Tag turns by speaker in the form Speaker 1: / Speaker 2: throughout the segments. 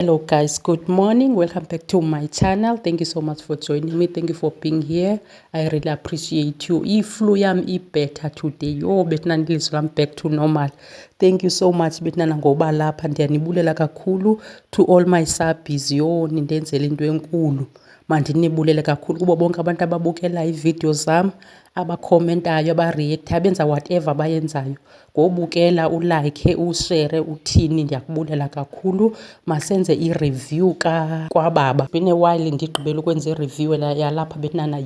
Speaker 1: Hello guys, good morning. Welcome back to my channel. Thank you so much for joining me. Thank you for being here. I really appreciate you. Iflu yam better today. Yo betna nilizwi lam back to normal. Thank you so much betna ngoba lapha ndiyanibulela kakhulu to all my subbies. Yo nindenzela into enkulu. Mandinibulele kakhulu kubo bonke abantu ababukela iividiyo zam, abakhomentayo, abareacta, abenza whatever bayenzayo. Ngobukela ulike, ushare, uthini, ndiyakubulela kakhulu. Masenze i-review kwababa. Been a while ndigqibela ukwenza i-review yalapha bethunana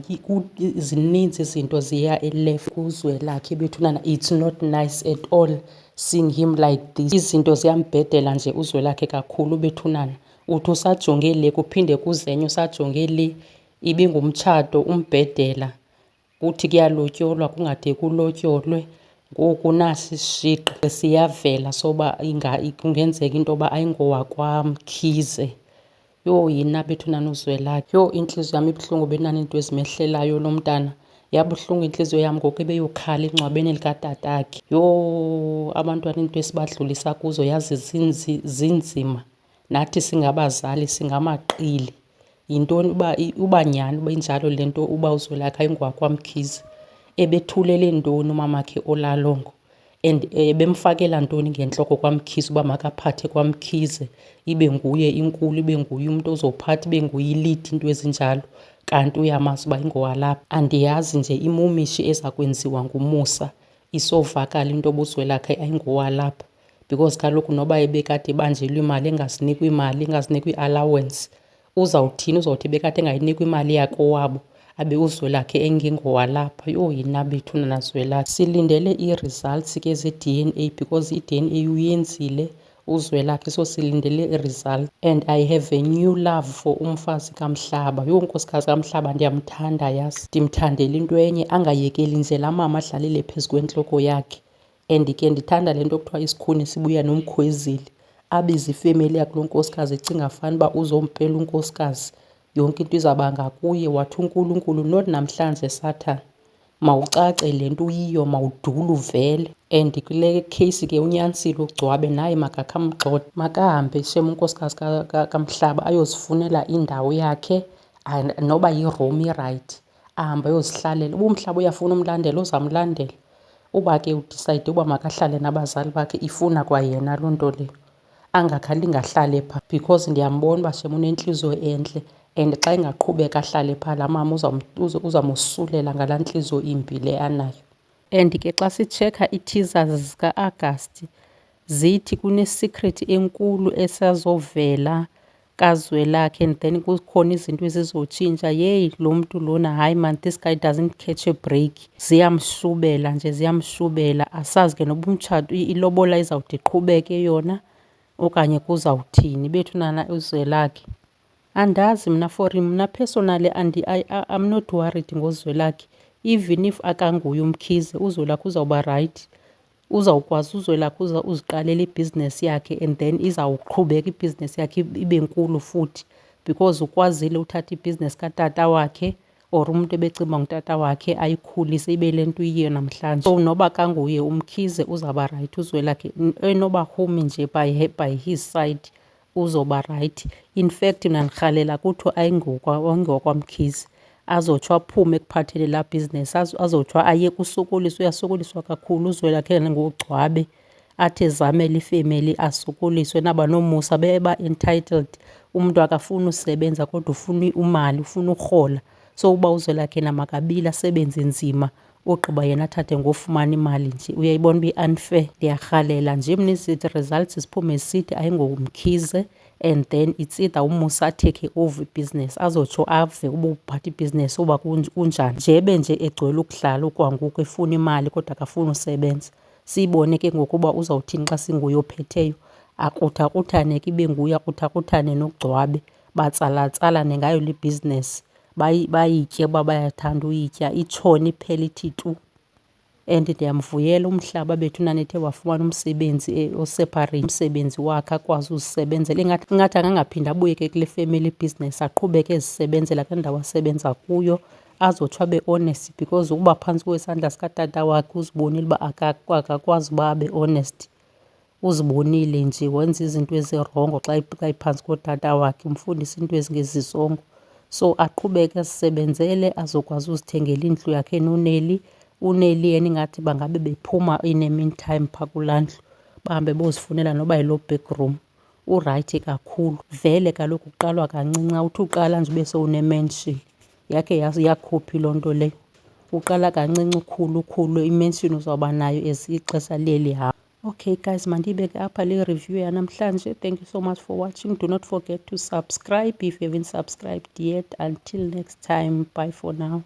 Speaker 1: zininzi izinto ziya eleft kuzwelakhe bethunana. It's not nice at all seeing him like this. Izinto ziyambhedela nje uzwelakhe kakhulu bethunana. Uthi usajonge le kuphinde kuzenye usajonge le ibingumtshato umbhedela kuthi kuyalotyolwa kungade kulotyolwe. Ngoku nasi ishiqi siyavela soba kungenzeka into yoba ayingowakwamkhize. Yho yina bethunana uzwelakhe. Yho intliziyo yam ibuhlungu benani into ezimehlelayo lo mntana. Yabuhlungu intliziyo yam ngoku ebeyokhala engcwabeni likatatakhe. Yho abantwana into esibadlulisa kuzo yazi zinzima. Nathi singabazali singamaqili. Yintoni uba nyhani uba injalo le nto uba uzwelakhe ayingowakwamkhize? Ebethulele ntoni umamakhe olalongo and bemfakela ntoni ngentloko kwamkhize uba makaphathe kwamkhize ibe nguye inkulu, ibe nguye umntu ozophatha, ibe nguye ilidi, into ezinjalo, kanti uyamazi uba ingowalapha. Andiyazi nje imumishi eza kwenziwa ngumusa isovakala into obuzwelakhe ayingowalapha because kaloku noba ebekade ebanjelwe imali engazinikwa imali, engazinikwa i-allowance, uzawuthini? Uzawuthi bekade engayinikwa imali yakowabo abe uzwelakhe engengowalapha. Yho yina bethunana zwelakhe. Silindele ii-results ke ze-DNA because i-DNA uyenzile uzwelakhe, so silindele i-result. And I have a new love for umfazi kaMhlaba. Yho unkosikazi kaMhlaba ndiyamthanda yazi. Ndimthandela into enye, angayekeli nje laa mama adlalele phezu kwentloko yakhe. And ke ndithanda le nto kuthiwa isikhuni sibuya nomkhwezile. Abize ifemeli yakhe lo nkosikazi ecinga fanuba uzompela unkosikazi. Yonke into izawuba ngakuye, wathi uNkulunkulu not namhlanje Satan mawucace le nto uyiyo, mawudule uvele. And kule case ke unyanisile ugcwabe naye makakhe amgxothe, makahambe shem unkosikazi kaMhlaba ayozifunela indawo yakhe noba yiRome irayithi, ahambe ayozihlalela. Uba uMhlaba uyafuna umlandela uzamlandela. Uba ke udisayide uba makahlale nabazali bakhe ifuna kwayena loo nto leyo, angakhali ngahlale phaa because ndiyambona uba shem unentliziyo entle. And xa ingaqhubeka ahlale phaa laa mama uzamosulela ngalaa ntliziyo imbi le anayo. And ke xa sitshekha ii-teasers zika-Agasti zithi kunesikrethi enkulu esazovela kazwelakhe and then kukhona izinto ezizotshintsha. Yeyi lo mntu lona hayi man, this guy doesn't catch a break. Ziyamshubela nje ziyamshubela. Asazi ke noba umtshato ilobola izawude iqhubeke yona okanye kuzawuthini bethunana uzwelakhe. Andazi mna for mna personally I'm not worried ngozwelakhe. Even if akanguye umkhize uzwelakhe uzawuba rayithi, uzawukwazi uzwelakhe uziqalela ibhizinesi yakhe and then izawuqhubeka ibhizinesi yakhe ibe nkulu futhi because ukwazile uthatha ibhizinesi katata wakhe or umntu ebecinga ngutata wakhe ayikhulise ibe le nto iyiyo namhlanje. So noba kanguye umkhize uzawuba rayithi uzwelakhe, enoba humi nje by his side uzoba rayithi. In fact mna ndirhalela kuthiwa ayingokwamkhize, azotsho aphume ekuphatheni laa bhizinesi, azotsho ayeke usokoliswa. Uyasokoliswa kakhulu uzwelakhe ngogcwabe, athi ezamele ifemeli asokoliswe. Naba nomusa beba-entitled, umntu akafuni usebenza kodwa ufuna imali, ufuna urhola. So uba uzwelakhe namakabili asebenze nzima ogqiba yena athathe ngofumana imali nje, uyayibona uba i-unfair. Ndiyarhalela nje mna izithi results ziphume zisithi ayingomkhize and then it's either umusa ateke over ibhizinesi, azotsho ave uba uphatha ibhizinesi uba kunjani. Njebe nje egcwele ukudlala okwangoku efuna imali kodwa akafuni usebenza. Siyibone ke ngokuba uzawuthini xa singuye ophetheyo, akruthakuthane ke ibe nguye akruthakuthane nogcwabe, batsalatsalane ngayo le bhizinesi, bayitye uba bayathanda uyitya, itshone iphele ithi tu. And ndiyamvuyela uMhlaba bethunana ethe wafumana umsebenzi oseparate, umsebenzi wakhe akwazi uzisebenzela. Ingathi angangaphinda abuye ke kule family business aqhubeke ezisebenzela kule ndawo asebenza kuyo, azotsho abe honest because ukuba phantsi kwesandla sikatata wakhe uzibonile uba akakwazi uba abe honest. uzibonile nje wenza izinto ezirongo xa iphantsi kotata wakhe, umfundisa into ezingezisongo. So aqhubeke azisebenzele azokwazi uzithengela indlu yakhe noNeli. uNeli yena ingathi bangabe bephuma in a meantime phaa kulaa ndlu, bahambe bozifunela noba yiloo backroom. Urayithi kakhulu. Vele kaloku kuqalwa kancinci, awuthi uqala nje ube sowune-mansion. Yakhe yakhuphi loo nto leyo. Uqala kancinci ukhulu i-mansion uzawuba nayo as ixesha liye lihamba. Okay guys, mandiyibeke apha le review yanamhlanje. Thank you so much for watching. Do not forget to subscribe if you haven't subscribed yet. Until next time, bye for now.